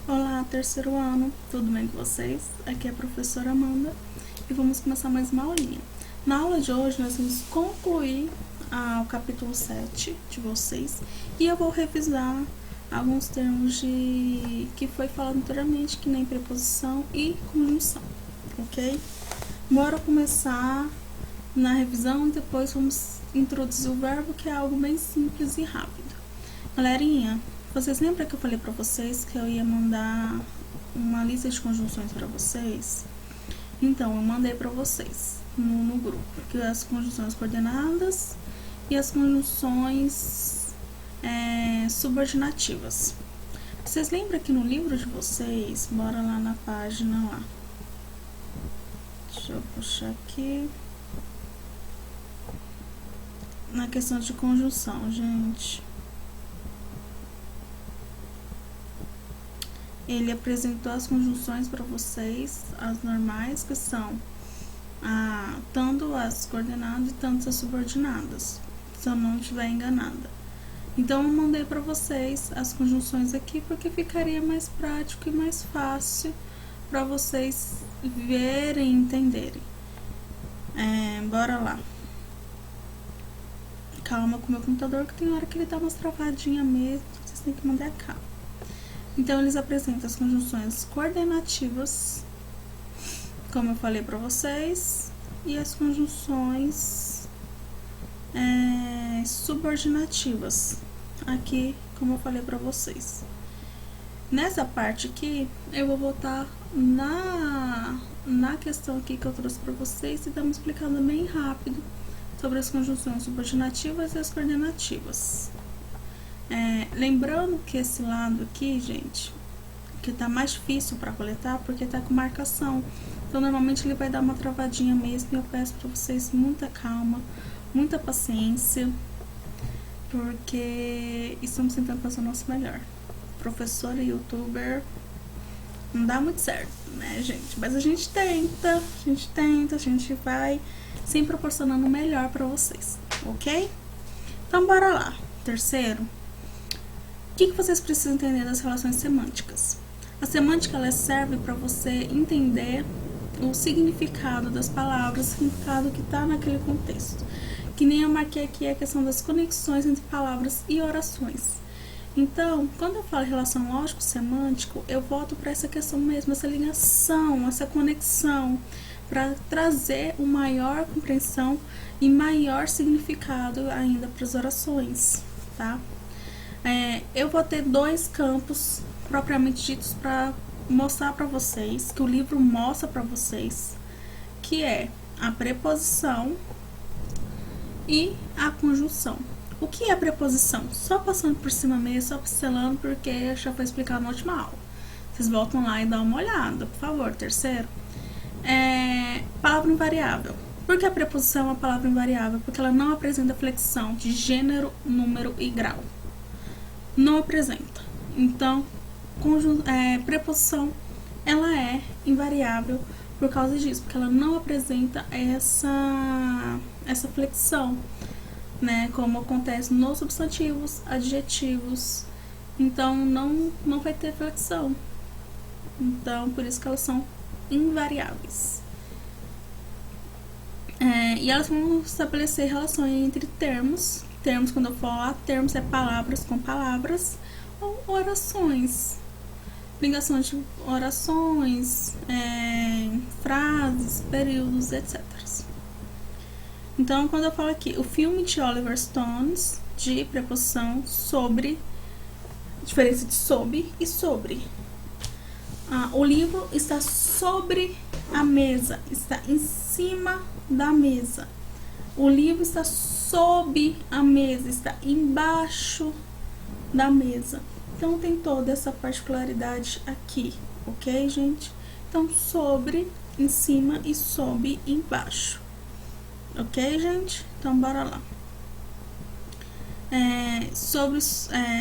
Olá, terceiro ano, tudo bem com vocês? Aqui é a professora Amanda e vamos começar mais uma aulinha. Na aula de hoje nós vamos concluir o capítulo 7 de vocês e eu vou revisar alguns termos que foi falado anteriormente, que nem preposição e conjunção, ok? Bora começar na revisão e depois vamos introduzir o verbo, que é algo bem simples e rápido. Galerinha, vocês lembram que eu falei pra vocês que eu ia mandar uma lista de conjunções pra vocês? Então, eu mandei pra vocês no grupo, que as conjunções coordenadas e as conjunções subordinativas. Vocês lembram que no livro de vocês, bora lá na página lá. Deixa eu puxar aqui. Na questão de conjunção, gente. Ele apresentou as conjunções para vocês, as normais, que são tanto as coordenadas e tanto as subordinadas, se eu não estiver enganada. Então eu mandei para vocês as conjunções aqui porque ficaria mais prático e mais fácil para vocês verem e entenderem. Bora lá. Calma com o meu computador, que tem hora que ele dá umas travadinhas mesmo, vocês têm que mandar calma. Então, eles apresentam as conjunções coordenativas, como eu falei para vocês, e as conjunções subordinativas, aqui, como eu falei para vocês. Nessa parte aqui, eu vou voltar na questão aqui que eu trouxe para vocês e dar uma explicada bem rápido sobre as conjunções subordinativas e as coordenativas. Lembrando que esse lado aqui, gente, que tá mais difícil para coletar porque tá com marcação. Então, normalmente ele vai dar uma travadinha mesmo e eu peço para vocês muita calma, muita paciência, porque estamos tentando fazer o nosso melhor. Professora e youtuber não dá muito certo, né, gente? Mas a gente tenta, a gente vai sempre proporcionando o melhor para vocês, ok? Então, bora lá. Terceiro. O que vocês precisam entender das relações semânticas? A semântica ela serve para você entender o significado das palavras, o significado que está naquele contexto. Que nem eu marquei aqui a questão das conexões entre palavras e orações. Então, quando eu falo relação lógico-semântico, eu volto para essa questão mesmo, essa ligação, essa conexão, para trazer uma maior compreensão e maior significado ainda para as orações, tá? Eu vou ter dois campos propriamente ditos para mostrar para vocês, que o livro mostra para vocês, que é a preposição e a conjunção. O que é a preposição? Só passando por cima mesmo, só pincelando, porque já foi explicado na última aula. Vocês voltam lá e dão uma olhada, por favor. Terceiro, palavra invariável. Por que a preposição é uma palavra invariável? Porque ela não apresenta flexão de gênero, número e grau. Não apresenta. Então, preposição, ela é invariável por causa disso, porque ela não apresenta essa flexão, né, como acontece nos substantivos, adjetivos. Então, não vai ter flexão. Então, por isso que elas são invariáveis. E elas vão estabelecer relações entre termos. Termos, quando eu falar termos, é palavras com palavras ou orações. Ligação de orações, frases, períodos, etc. Então, quando eu falo aqui, o filme de Oliver Stone, de preposição, sobre, diferença de sob e sobre. O livro está sobre a mesa, está em cima da mesa. O livro está sob a mesa, está embaixo da mesa. Então, tem toda essa particularidade aqui, ok, gente? Então, sobre, em cima e sob, embaixo. Ok, gente? Então, bora lá. Sobre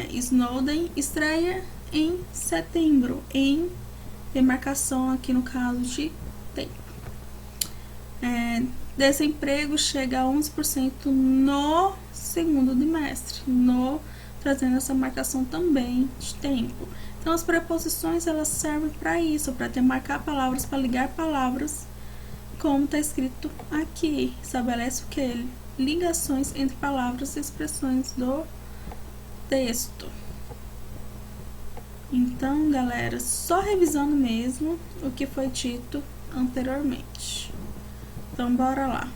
Snowden, estreia em setembro, em demarcação aqui no caso de tempo. Desemprego chega a 11% no segundo trimestre, trazendo essa marcação também de tempo. Então, as preposições, elas servem para isso, para demarcar palavras, para ligar palavras, como está escrito aqui. Estabelece o que? Ligações entre palavras e expressões do texto. Então, galera, só revisando mesmo o que foi dito anteriormente. Então, bora lá.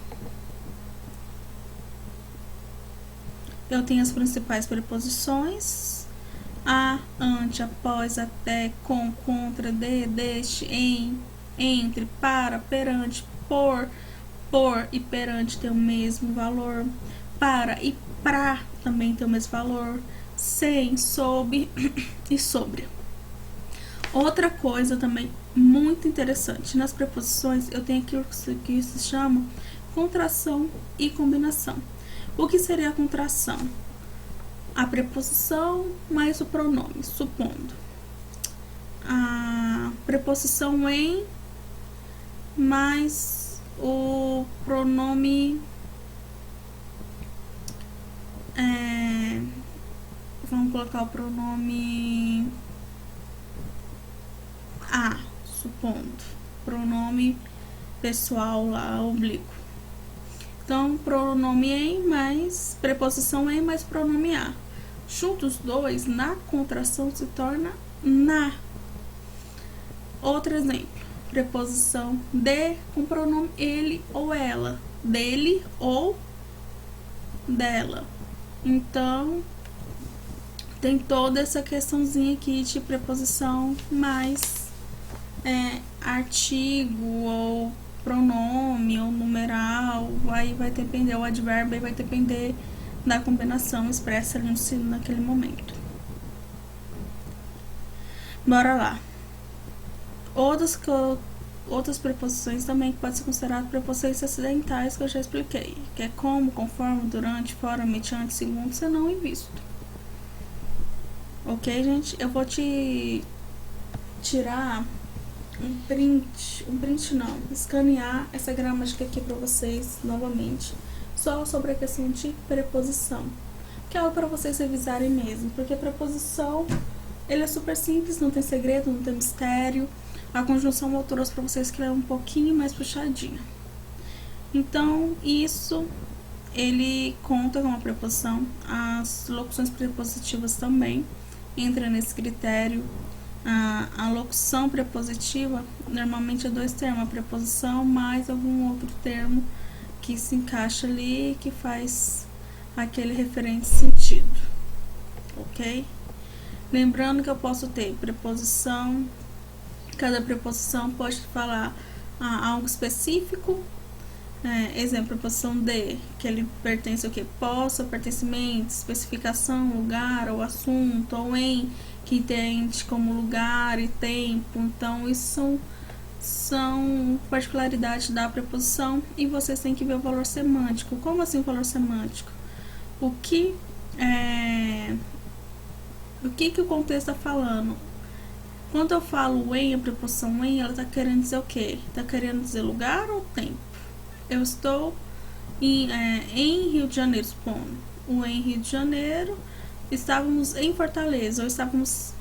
Eu tenho as principais preposições: a, ante, após, até, com, contra, de, deste, em, entre, para, perante, por e perante tem o mesmo valor. Para e pra também tem o mesmo valor. Sem, sob e sobre. Outra coisa também muito interessante, nas preposições eu tenho aqui o que se chama contração e combinação. O que seria a contração? A preposição mais o pronome, supondo a preposição em mais o pronome vamos colocar o pronome a, supondo, pronome pessoal lá, oblíquo. Então, pronome em mais preposição em mais pronome a. Juntos os dois, na contração se torna na. Outro exemplo, preposição de com pronome ele ou ela, dele ou dela. Então, tem toda essa questãozinha aqui de preposição mais artigo ou pronome ou numeral, aí vai depender, o advérbio aí vai depender da combinação expressa ali naquele momento. Bora lá. Outras preposições também que podem ser consideradas preposições acidentais, que eu já expliquei, que é como, conforme, durante, fora, mediante, segundo, senão e visto. Ok, gente? Eu vou te tirar escanear essa gramática aqui para vocês novamente, só sobre a questão de preposição, que é algo para vocês revisarem mesmo, porque preposição, ele é super simples, não tem segredo, não tem mistério. A conjunção eu trouxe para vocês que é um pouquinho mais puxadinha. Então, isso, ele conta com uma preposição. As locuções prepositivas também entram nesse critério. A locução prepositiva normalmente é dois termos, a preposição mais algum outro termo que se encaixa ali, que faz aquele referente sentido, ok? Lembrando que eu posso ter preposição, cada preposição pode falar algo específico, exemplo, preposição de, que ele pertence ao que? Posso, pertencimento, especificação, lugar ou assunto, ou em, que entende como lugar e tempo. Então, isso são particularidades da preposição e vocês têm que ver o valor semântico. Como assim o valor semântico? O que o contexto está falando? Quando eu falo em, a preposição em, ela está querendo dizer o quê? Está querendo dizer lugar ou tempo? Eu estou em Rio de Janeiro, supondo. O em Rio de Janeiro, estávamos em Fortaleza, ou estávamos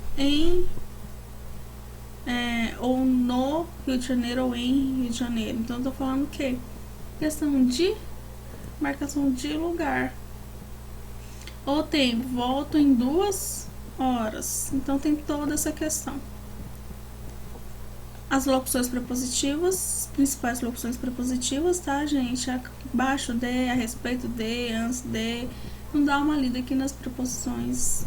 ou no Rio de Janeiro, ou em Rio de Janeiro. Então, eu tô falando o quê? Questão de marcação de lugar. Ou tempo, volto em 2 horas. Então, tem toda essa questão. As locuções prepositivas, principais locuções prepositivas, tá, gente? Abaixo de, a respeito de, antes de. Não dá uma lida aqui nas preposições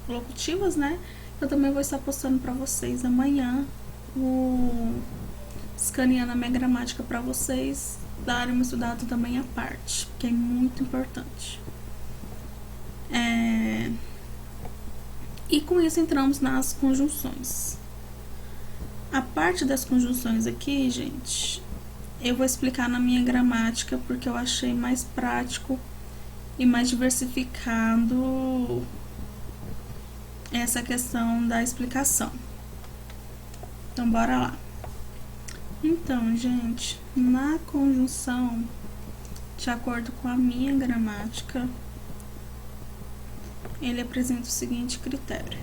locutivas, né? Eu também vou estar postando para vocês amanhã, escaneando a minha gramática para vocês darem uma estudada também à parte, que é muito importante. E com isso entramos nas conjunções. A parte das conjunções aqui, gente, eu vou explicar na minha gramática, porque eu achei mais prático e mais diversificado essa questão da explicação. Então, bora lá. Então, gente, na conjunção, de acordo com a minha gramática, ele apresenta o seguinte critério.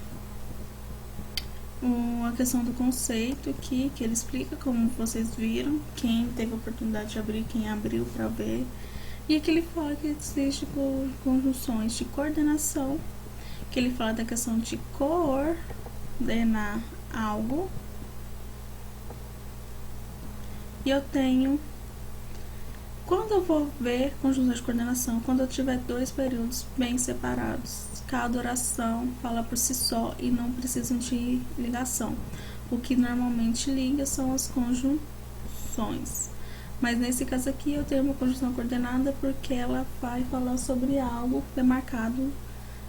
a questão do conceito aqui, que ele explica, como vocês viram, quem teve a oportunidade de abrir, quem abriu para ver. E aqui ele fala que existe conjunções de coordenação, que ele fala da questão de coordenar algo. E eu tenho, quando eu vou ver conjunções de coordenação, quando eu tiver dois períodos bem separados, cada oração fala por si só e não precisam de ligação. O que normalmente liga são as conjunções. Mas nesse caso aqui eu tenho uma conjunção coordenada porque ela vai falar sobre algo demarcado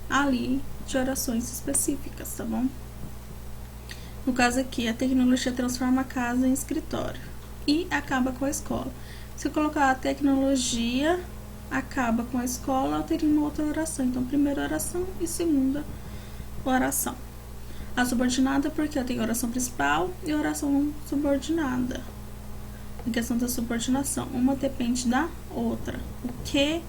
ali de orações específicas, tá bom? No caso aqui, a tecnologia transforma a casa em escritório e acaba com a escola. Se eu colocar a tecnologia acaba com a escola, eu teria uma outra oração. Então, primeira oração e segunda oração. A subordinada, porque eu tenho oração principal e oração subordinada. A questão da subordinação, uma depende da outra. O que,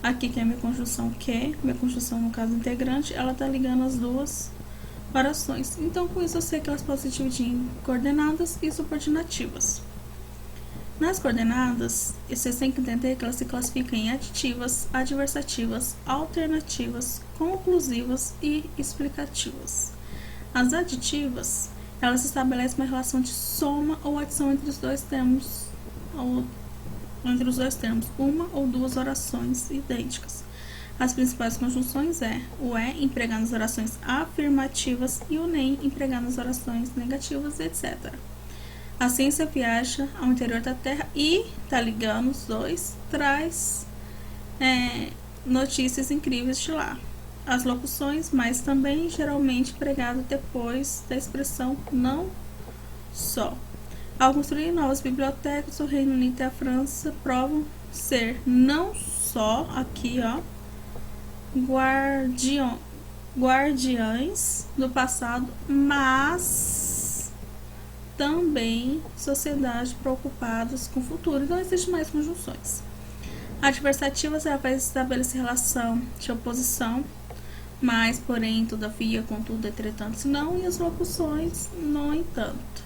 aqui que é a minha conjunção que, minha conjunção no caso integrante, ela tá ligando as duas orações. Então, com isso eu sei que elas podem se dividir em coordenadas e subordinativas. Nas coordenadas, vocês têm que entender que elas se classificam em aditivas, adversativas, alternativas, conclusivas e explicativas. As aditivas, elas estabelecem uma relação de soma ou adição entre os dois termos, uma ou duas orações idênticas. As principais conjunções é o empregado nas orações afirmativas e o nem empregado nas orações negativas, etc. A ciência viaja ao interior da Terra e tá ligando os dois, traz notícias incríveis de lá. As locuções, mas também geralmente empregado depois da expressão não só. Ao construir novas bibliotecas, o Reino Unido e a França provam ser não só, aqui ó, guardiães do passado, mas também sociedades preocupadas com o futuro. Então, existem mais conjunções. Adversativas, ela vai estabelecer relação de oposição, mas, porém, todavia, contudo, entretanto, se não, e as locuções, no entanto.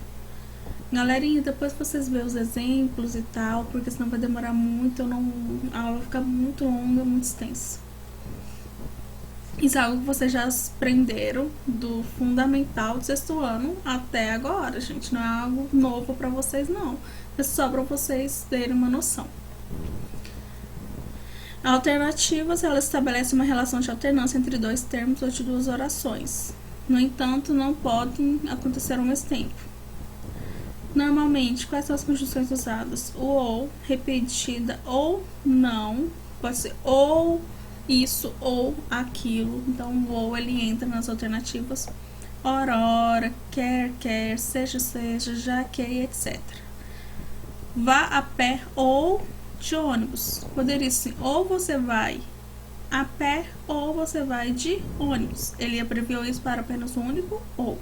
Galerinha, depois vocês verem os exemplos e tal, porque senão vai demorar muito, a aula vai ficar muito longa, muito extensa. Isso é algo que vocês já aprenderam do fundamental do sexto ano até agora, gente. Não é algo novo para vocês, não. É só para vocês terem uma noção. Alternativas, elas estabelecem uma relação de alternância entre dois termos ou de duas orações. No entanto, não podem acontecer ao mesmo tempo. Normalmente, quais são as conjunções usadas? O ou, repetida ou não, pode ser ou isso ou aquilo. Então, o ou ele entra nas alternativas ora, quer, seja, já que, etc. Vá a pé ou de ônibus. Poderia ser ou você vai a pé ou você vai de ônibus. Ele abreviou isso para apenas um único ou.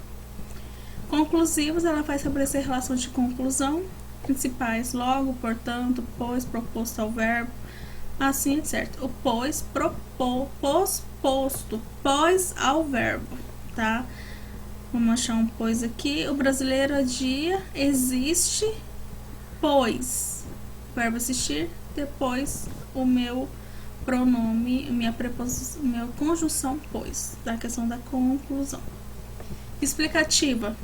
Conclusivos, ela vai estabelecer relações de conclusão principais, logo, portanto, pois, proposto ao verbo, assim, etc. O pois, posposto, pós ao verbo, tá? Vamos achar um pois aqui. O brasileiro é dia, existe, pois. Verbo assistir, depois o meu pronome, minha preposição, minha conjunção pois, da questão da conclusão. Explicativa.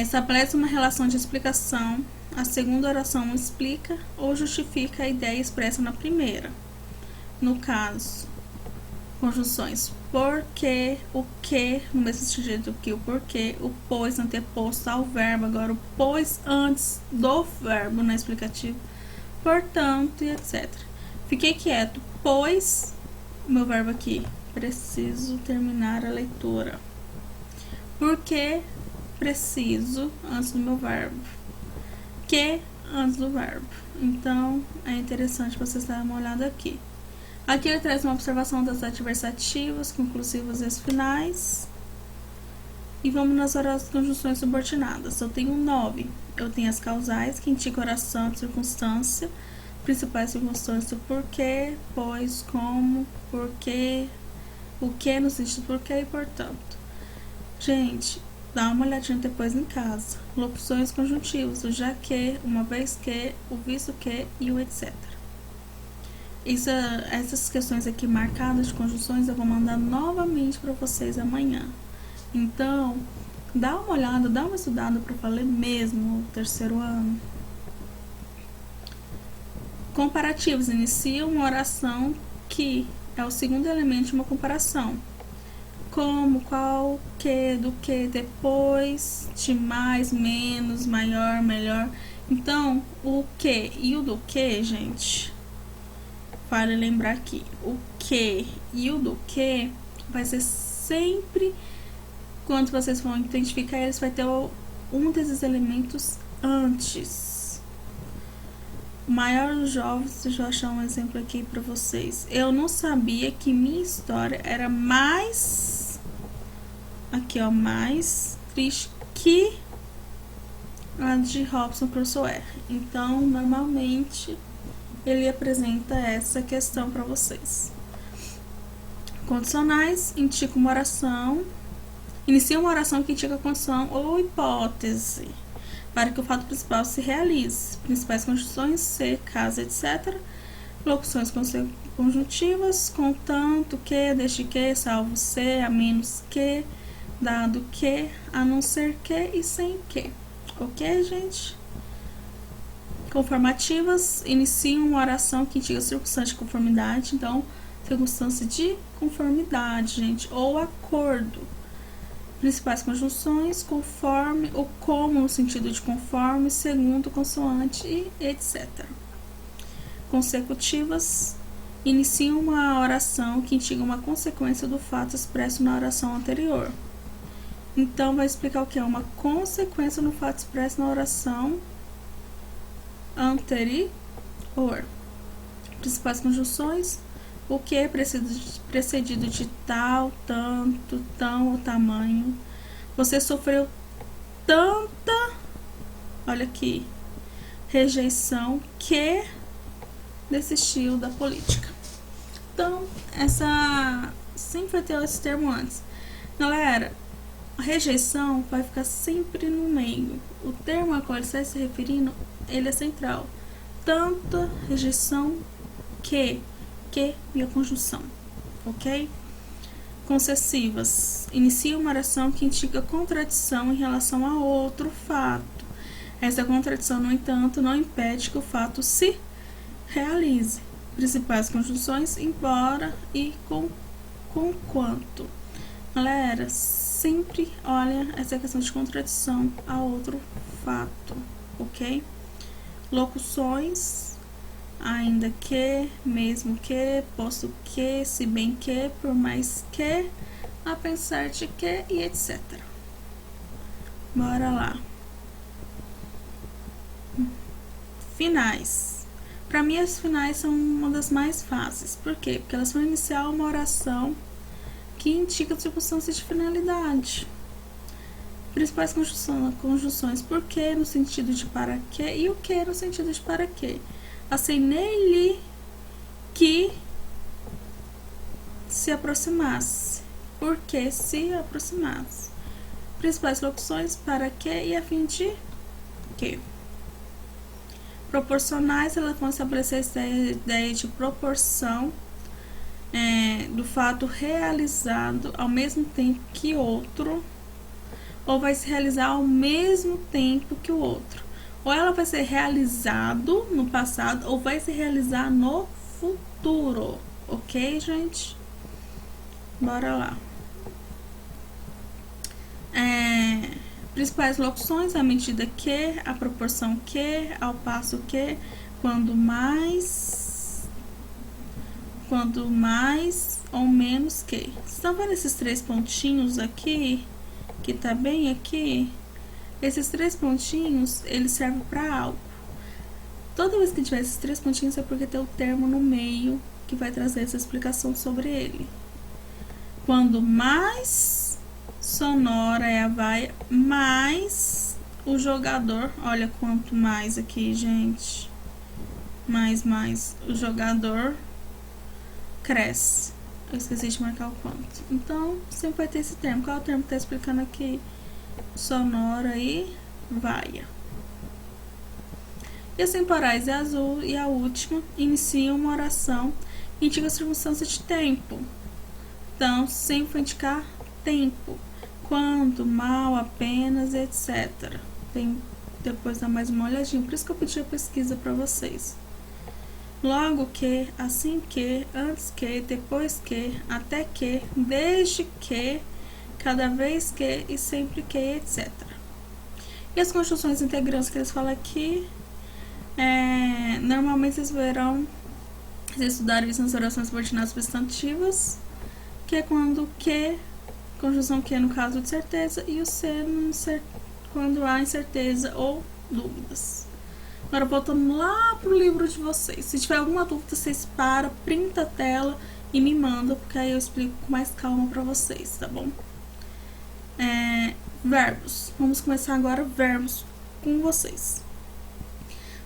Estabelece uma relação de explicação. A segunda oração explica ou justifica a ideia expressa na primeira. No caso, conjunções porque, o que, no mesmo sentido que o porquê, o pois anteposto ao verbo, agora o pois antes do verbo na explicativa, portanto, e etc. Fiquei quieto, pois, meu verbo aqui, preciso terminar a leitura. Porque preciso antes do meu verbo. Que antes do verbo. Então, é interessante vocês darem uma olhada aqui. Aqui ele traz uma observação das adversativas, conclusivas e as finais. E vamos nas conjunções subordinadas. Eu tenho 9. Eu tenho as causais, que indicam oração, circunstância, principais circunstâncias, o porquê, pois, como, porquê, o que no sentido porquê e portanto. Gente, Dá uma olhadinha depois em casa. Locuções conjuntivas, o já que, uma vez que, o visto que e o etc. Essas questões aqui marcadas de conjunções eu vou mandar novamente para vocês amanhã. Então, dá uma olhada, dá uma estudada para valer mesmo o terceiro ano. Comparativos. Inicia uma oração que é o segundo elemento de uma comparação. Como, qual, que, do que, depois, de mais, menos, maior, melhor. Então, o que e o do que, gente, vale lembrar aqui, o que e o do que vai ser sempre, quando vocês vão identificar eles, vai ter um desses elementos antes. O maior dos jovens, deixa eu achar um exemplo aqui pra vocês. Eu não sabia que minha história era mais, aqui ó, mais triste que a de Robson Crusoe. Então, normalmente, ele apresenta essa questão para vocês. Condicionais, indica uma oração, inicia uma oração que indica condição ou hipótese para que o fato principal se realize. Principais conjunções, se, caso, etc. Locuções conjuntivas, contanto que, desde que, salvo se, a menos que, dado que, a não ser que e sem que. Ok, gente? Conformativas, iniciam uma oração que indica circunstância de conformidade. Então, circunstância de conformidade, gente, ou acordo. Principais conjunções, conforme, ou como no sentido de conforme, segundo, consoante e etc. Consecutivas, iniciam uma oração que indica uma consequência do fato expresso na oração anterior. Então, vai explicar o que é uma consequência no fato expresso na oração anterior. Principais conjunções, o que é precedido de tal, tanto, tão ou tamanho. Você sofreu tanta, olha aqui, rejeição que desistiu da política. Então, essa sempre vai ter esse termo antes. Galera, a rejeição vai ficar sempre no meio. O termo a qual ele está se referindo, ele é central. Tanta rejeição que e a conjunção, ok? Concessivas. Inicia uma oração que indica contradição em relação a outro fato. Essa contradição, no entanto, não impede que o fato se realize. Principais conjunções, embora e com quanto. Galera, sempre olha essa questão de contradição a outro fato, ok? Locuções, ainda que, mesmo que, posto que, se bem que, por mais que, a pensar de que e etc. Bora lá. Finais. Para mim, as finais são uma das mais fáceis. Por quê? Porque elas vão iniciar uma oração que indica circunstâncias de finalidade. Principais conjunções, por que no sentido de para que e o que no sentido de para que. Acenei-lhe que se aproximasse, porque se aproximasse. Principais locuções, para que e a fim de que. Proporcionais, elas vão estabelecer essa ideia de proporção do fato realizado ao mesmo tempo que outro, ou vai se realizar ao mesmo tempo que o outro. Ou ela vai ser realizado no passado, ou vai se realizar no futuro. Ok, gente? Bora lá. Principais locuções, à medida que, a proporção que, ao passo que, quando mais ou menos que. Vocês estão vendo esses 3 pontinhos aqui? Que tá bem aqui? Esses 3 pontinhos, eles servem para algo. Toda vez que tiver esses 3 pontinhos é porque tem o termo no meio que vai trazer essa explicação sobre ele. Quando mais sonora é a vaia, mais o jogador, olha quanto mais aqui, gente, mais o jogador cresce. Eu esqueci de marcar o quanto. Então, sempre vai ter esse termo. Qual é o termo que tá explicando aqui? sonora e vaia. E as temporais é azul e a última inicia uma oração que indica circunstância de tempo. Então, sempre vai indicar tempo. Quando, mal, apenas, etc. Tem depois dar mais uma olhadinha. Por isso que eu pedi a pesquisa para vocês. Logo que, assim que, antes que, depois que, até que, desde que, cada vez que e sempre que, etc. E as conjunções integrantes que eles falam aqui, normalmente vocês verão, vocês estudarem isso nas orações subordinadas substantivas, que é quando que, conjunção que no caso de certeza, e o se quando há incerteza ou dúvidas. Agora voltando lá pro livro de vocês. Se tiver alguma dúvida, vocês param, printa a tela e me manda, porque aí eu explico com mais calma pra vocês, tá bom? Verbos. Vamos começar agora verbos com vocês.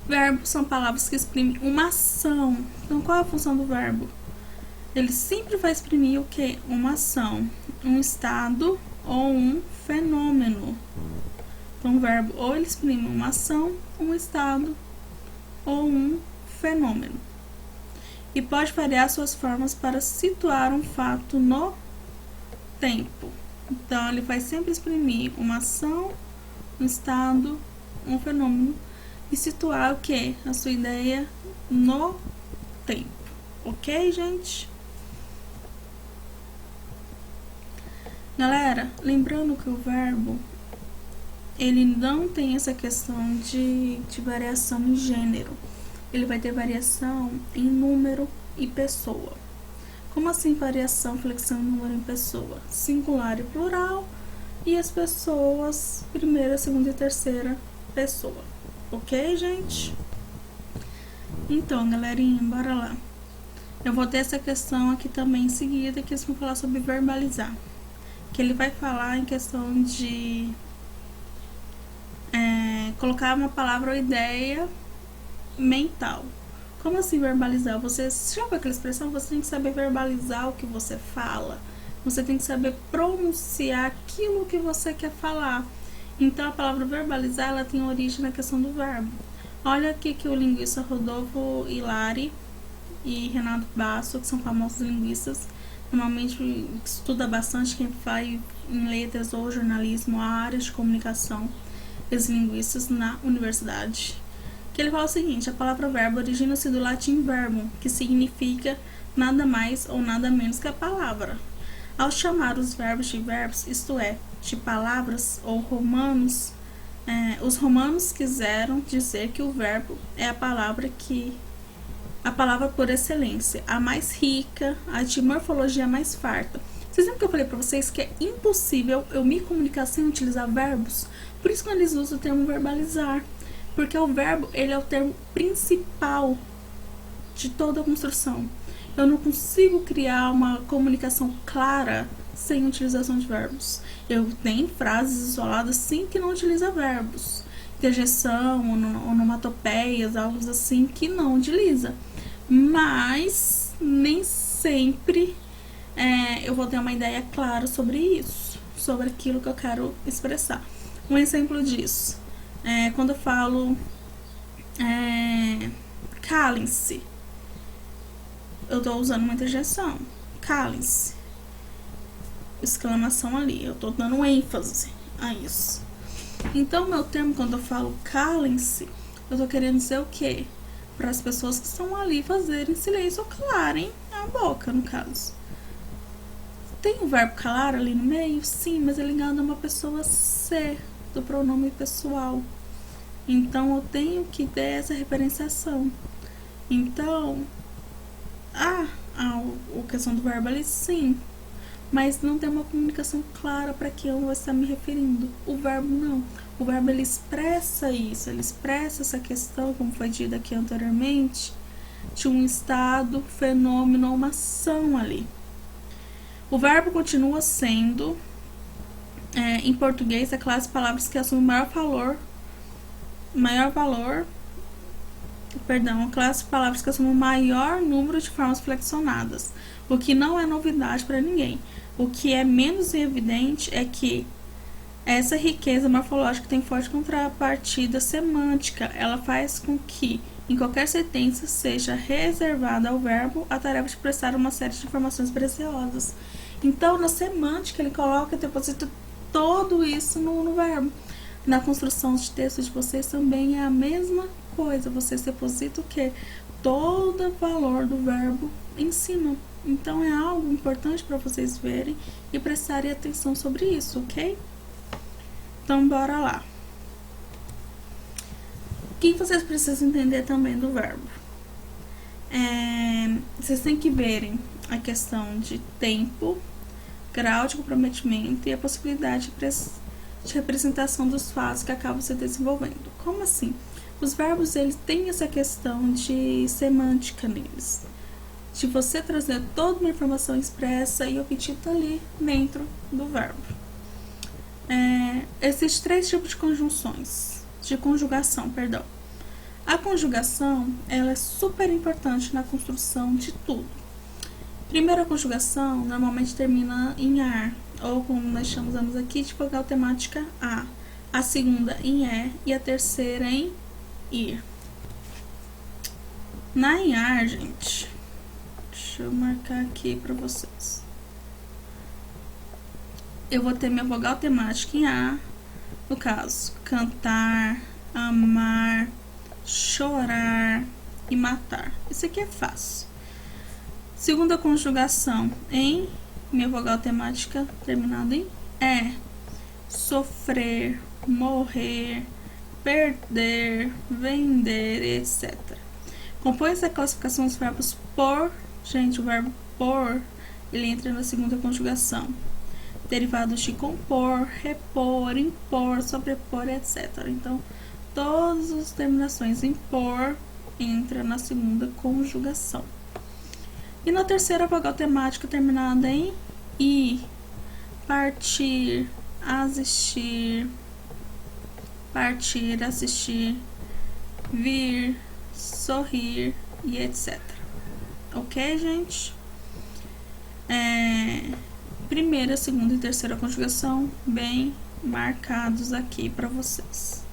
Verbos são palavras que exprimem uma ação. Então, qual é a função do verbo? Ele sempre vai exprimir o que? Uma ação, um estado ou um fenômeno. Então, o verbo ou ele exprime uma ação, um estado ou um fenômeno. E pode variar suas formas para situar um fato no tempo. Então, ele vai sempre exprimir uma ação, um estado, um fenômeno e situar o que? A sua ideia no tempo. Ok, gente? Galera, lembrando que o verbo ele não tem essa questão de variação em gênero. Ele vai ter variação em número e pessoa. Como assim variação, flexão em número em pessoa? Singular e plural. E as pessoas, primeira, segunda e terceira pessoa. Ok, gente? Então, galerinha, bora lá. Eu vou ter essa questão aqui também em seguida, que eles vão falar sobre verbalizar. Que ele vai falar em questão de colocar uma palavra ou ideia mental. Como assim verbalizar? Você já ouviu aquela expressão? Você tem que saber verbalizar o que você fala. Você tem que saber pronunciar aquilo que você quer falar. Então, a palavra verbalizar, ela tem origem na questão do verbo. Olha aqui que o linguista Rodolfo Hilari e Renato Basso, que são famosos linguistas, normalmente estuda bastante quem faz em letras ou jornalismo, a área de comunicação, esses linguistas na universidade. Que ele fala o seguinte: a palavra verbo origina-se do latim verbum, que significa nada mais ou nada menos que a palavra. Ao chamar os verbos de verbos, isto é, de palavras ou romanos, os romanos quiseram dizer que o verbo é a palavra por excelência, a mais rica, a de morfologia mais farta. Vocês lembram que eu falei pra vocês que é impossível eu me comunicar sem utilizar verbos? Por isso que eles usam o termo verbalizar, porque o verbo ele é o termo principal de toda a construção. Eu não consigo criar uma comunicação clara sem utilização de verbos. Eu tenho frases isoladas sim que não utiliza verbos. Interjeição, onomatopeias, algo assim que não utiliza. Mas nem sempre eu vou ter uma ideia clara sobre isso, sobre aquilo que eu quero expressar. Um exemplo disso, quando eu falo calem-se, eu tô usando uma interjeição, calem-se, exclamação ali, eu tô dando ênfase a isso. Então, meu termo, quando eu falo calem-se, eu tô querendo dizer o quê? Para as pessoas que estão ali fazerem silêncio ou calarem a boca, no caso. Tem o verbo calar ali no meio? Sim, mas é ligado a uma pessoa ser, do pronome pessoal. Então, eu tenho que ter essa referenciação. Então, a questão do verbo ali, sim, mas não tem uma comunicação clara para que eu vou estar me referindo. O verbo não. O verbo ele expressa isso, ele expressa essa questão, como foi dito aqui anteriormente, de um estado, fenômeno ou uma ação ali. O verbo continua sendo, em português, a classe de palavras que assume a classe de palavras que assumem o maior número de formas flexionadas, o que não é novidade para ninguém. O que é menos evidente é que Essa riqueza morfológica tem forte contrapartida semântica. Ela faz com que, em qualquer sentença, seja reservada ao verbo a tarefa de prestar uma série de informações preciosas. Então, na semântica, ele coloca, deposita tudo isso no verbo. Na construção de texto de vocês também é a mesma coisa. Vocês depositam o quê? Todo o valor do verbo em cima. Então, é algo importante para vocês verem e prestarem atenção sobre isso, ok? Então, bora lá. O que vocês precisam entender também do verbo? Vocês têm que verem a questão de tempo, grau de comprometimento e a possibilidade de representação dos fatos que acabam se desenvolvendo. Como assim? Os verbos, eles têm essa questão de semântica neles, de você trazer toda uma informação expressa e obtida ali dentro do verbo. Existem 3 tipos de conjugação, perdão. A conjugação, ela é super importante na construção de tudo. Primeira conjugação normalmente termina em ar, ou como nós chamamos aqui de vogal temática a. A segunda em é e a terceira em ir. Na em ar, gente, deixa eu marcar aqui para vocês. Eu vou ter minha vogal temática em A, no caso, cantar, amar, chorar e matar. Isso aqui é fácil. Segunda conjugação em minha vogal temática terminada em é, sofrer, morrer, perder, vender, etc. Compõe essa classificação dos verbos por. Gente, o verbo por, ele entra na segunda conjugação. Derivados de compor, repor, impor, sobrepor, etc. Então, todas as terminações em por entra na segunda conjugação. E na terceira vogal temática terminada em i, partir, assistir, vir, sorrir e etc. Ok, gente? Primeira, segunda e terceira conjugação bem marcados aqui para vocês.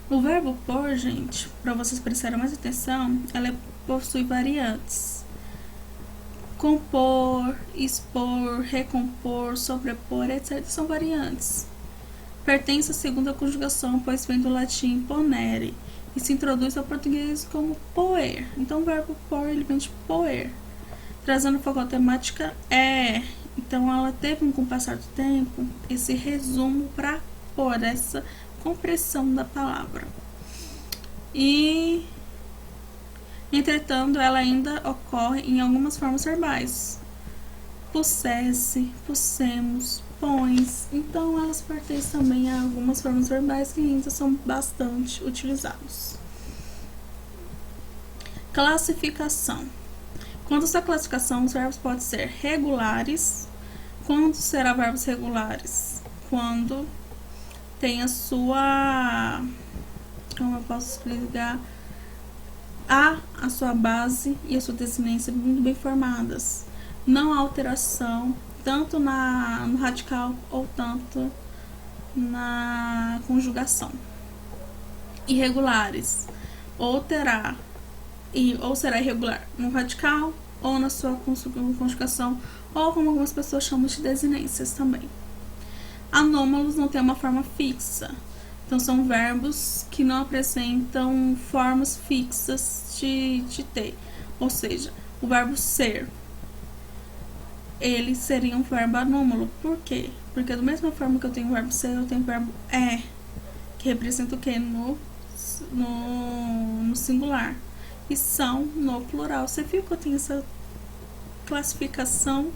O verbo por, gente, para vocês prestarem mais atenção, ela possui variantes. Compor, expor, recompor, sobrepor, etc. são variantes. Pertence à segunda conjugação, pois vem do latim ponere e se introduz ao português como poer. Então, o verbo por, ele vem de poer, trazendo vogal temática é. Então, ela teve, com o passar do tempo, esse resumo para por, essa compressão da palavra. E, entretanto, ela ainda ocorre em algumas formas verbais. Possesse, possemos, pões. Então, elas pertencem também a algumas formas verbais que ainda são bastante utilizados. Classificação. Quanto a essa classificação, os verbos podem ser regulares. Quando será verbos regulares? Quando tem a sua... Como eu posso explicar? A sua base e a sua desinência muito bem formadas. Não há alteração, tanto no radical ou tanto na conjugação. Irregulares, ou será irregular no radical ou na sua conjugação, ou como algumas pessoas chamam de desinências também. Anômalos não têm uma forma fixa, então são verbos que não apresentam formas fixas de ter, ou seja, o verbo ser, ele seria um verbo anômalo. Por quê? Porque da mesma forma que eu tenho o verbo ser, eu tenho o verbo é, que representa o quê? No singular. E são no plural. Você viu que eu tenho essa classificação,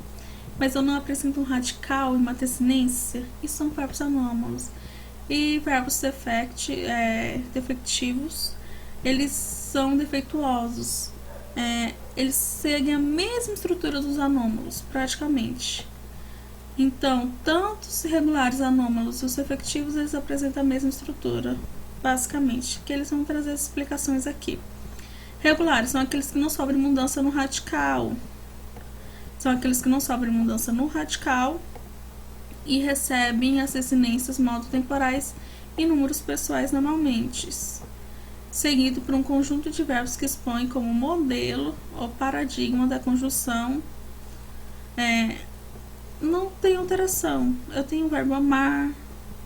mas eu não apresento um radical e uma desinência? E são verbos anômalos. E verbos defectivos, eles são defeituosos. Eles seguem a mesma estrutura dos anômalos, praticamente. Então, tanto os irregulares, anômalos e os efetivos, eles apresentam a mesma estrutura, basicamente. Que eles vão trazer as explicações aqui. Regulares são aqueles que não sofrem mudança no radical. são aqueles que não sofrem mudança no radical e recebem as desinências modo-temporais e números pessoais normalmente, seguido por um conjunto de verbos que expõem como modelo ou paradigma da conjunção. Não tem alteração. Eu tenho o verbo amar,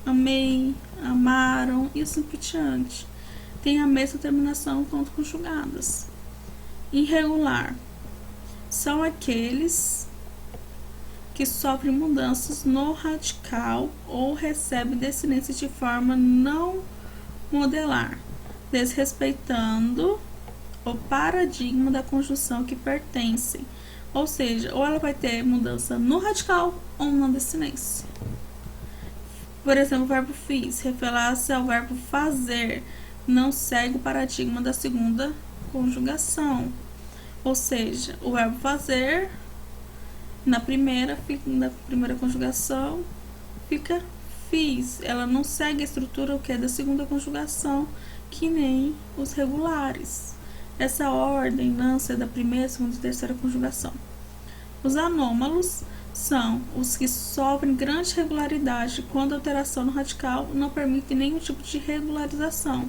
amei, amaram e assim por diante. Tem a mesma terminação quanto conjugadas. Irregular são aqueles que sofrem mudanças no radical ou recebem desinência de forma não modelar, desrespeitando o paradigma da conjunção que pertencem. Ou seja, ou ela vai ter mudança no radical ou na desinência. Por exemplo, o verbo fiz, referir-se ao verbo fazer, não segue o paradigma da segunda conjugação. Ou seja, o verbo fazer na primeira conjugação fica fiz. Ela não segue a estrutura que é da segunda conjugação, que nem os regulares. Essa ordenança é da primeira, segunda e terceira conjugação. Os anômalos são os que sofrem grande regularidade quando a alteração no radical não permite nenhum tipo de regularização.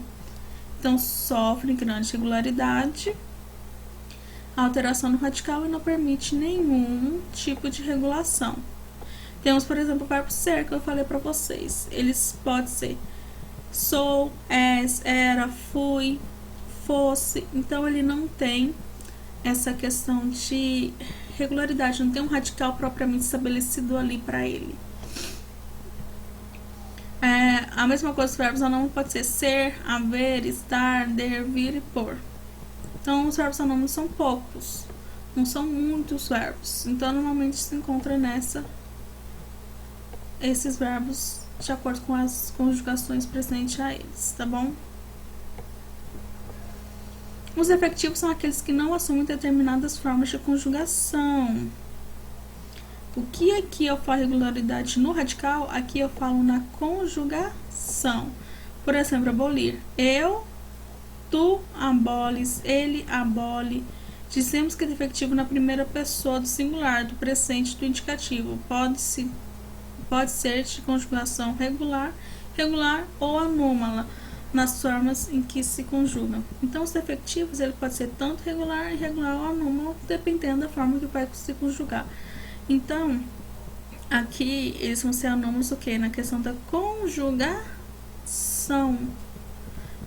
Então, sofrem grande regularidade, a alteração no radical e não permite nenhum tipo de regulação. Temos, por exemplo, o verbo ser, que eu falei para vocês. Eles podem ser sou, és, era, fui, fosse. Então, ele não tem essa questão de regularidade, não tem um radical propriamente estabelecido ali para ele. A mesma coisa, os verbos anômalos pode ser, haver, estar, der, vir e por. Então, os verbos anômalos são poucos, não são muitos verbos. Então, normalmente se encontra esses verbos de acordo com as conjugações presentes a eles, tá bom? Os efetivos são aqueles que não assumem determinadas formas de conjugação. O que aqui eu falo regularidade no radical, aqui eu falo na conjugação. Por exemplo, abolir. Eu, tu aboles, ele abole. Dizemos que é efetivo na primeira pessoa do singular, do presente, do indicativo. Pode ser de conjugação regular ou anômala, nas formas em que se conjugam. Então, os efetivos, ele pode ser tanto regular, irregular ou anômalo, dependendo da forma que vai se conjugar. Então, aqui eles vão ser anômalos o quê? Na questão da conjugação,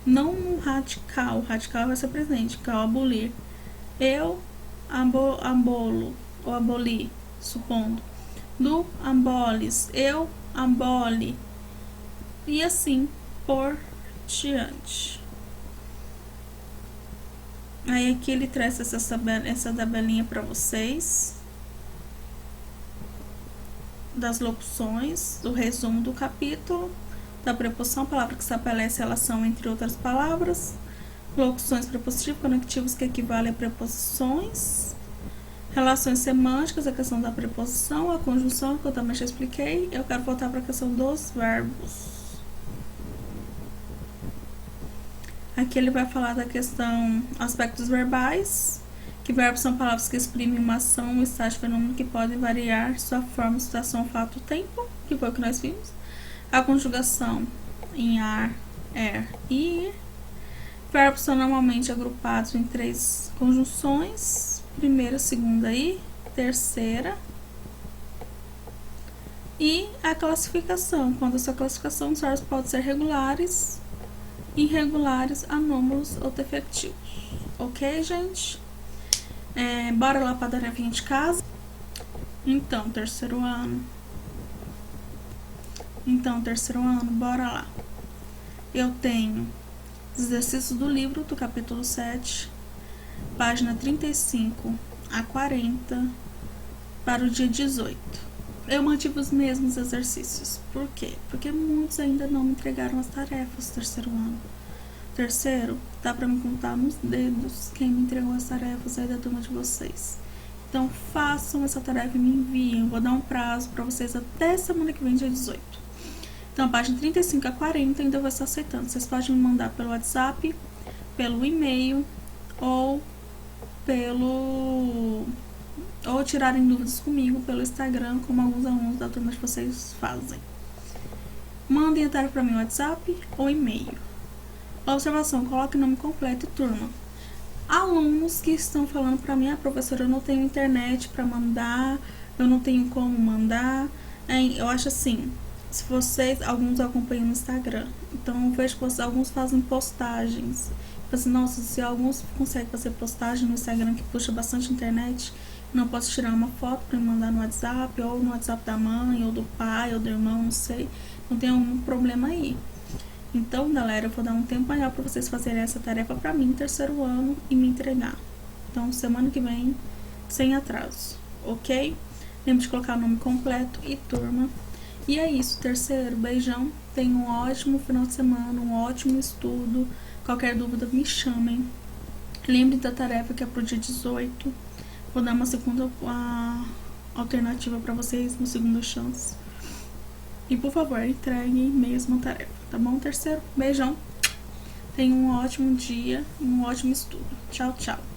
não no radical. O radical vai ser presente, que é o abolir. Eu abolo ou aboli, supondo. Do aboles, eu abole. E assim por diante. Aí aqui ele traz essa tabelinha para vocês das locuções, do resumo do capítulo, da preposição, palavra que estabelece relação entre outras palavras, locuções prepositivas, conectivos que equivalem a preposições, relações semânticas, a questão da preposição, a conjunção, que eu também já expliquei. Eu quero voltar para a questão dos verbos. Aqui ele vai falar da questão aspectos verbais, que verbos são palavras que exprimem uma ação, um estágio, fenômeno que podem variar sua forma, situação, fato, tempo, que foi o que nós vimos. A conjugação em ar, e ir. Verbos são normalmente agrupados em 3 conjunções, primeira, segunda e terceira. E a classificação, quando essa classificação dos verbos pode ser regulares, irregulares, anômalos ou defectivos. Ok, gente? Bora lá para a tarefinha de casa. Então, terceiro ano, bora lá. Eu tenho os exercícios do livro do capítulo 7, página 35 a 40, para o dia 18. Eu mantive os mesmos exercícios. Por quê? Porque muitos ainda não me entregaram as tarefas do terceiro ano. Terceiro, dá pra me contar nos dedos quem me entregou as tarefas aí da turma de vocês. Então, façam essa tarefa e me enviem. Eu vou dar um prazo pra vocês até semana que vem, dia 18. Então, a página 35 a 40 ainda vou estar aceitando. Vocês podem me mandar pelo WhatsApp, pelo e-mail ou ou tirarem dúvidas comigo pelo Instagram, como alguns alunos da turma de vocês fazem. Mandem a tarefa para mim no WhatsApp ou e-mail. Observação, coloque nome completo e turma. Alunos que estão falando para mim, professora, eu não tenho internet para mandar, eu não tenho como mandar. Eu acho assim, se vocês, alguns acompanham no Instagram, então eu vejo que alguns fazem postagens. Assim, nossa, se alguns conseguem fazer postagem no Instagram que puxa bastante internet, não posso tirar uma foto para mandar no WhatsApp, ou no WhatsApp da mãe, ou do pai, ou do irmão, não sei. Não tem algum problema aí. Então, galera, eu vou dar um tempo maior para vocês fazerem essa tarefa para mim, terceiro ano, e me entregar. Então, semana que vem, sem atraso, ok? Lembre de colocar o nome completo e turma. E é isso, terceiro, beijão. Tenham um ótimo final de semana, um ótimo estudo. Qualquer dúvida, me chamem. Lembre da tarefa que é pro dia 18. Vou dar uma segunda alternativa para vocês, uma segunda chance. E, por favor, entreguem mesmo a tarefa, tá bom, terceiro? Beijão. Tenham um ótimo dia e um ótimo estudo. Tchau, tchau.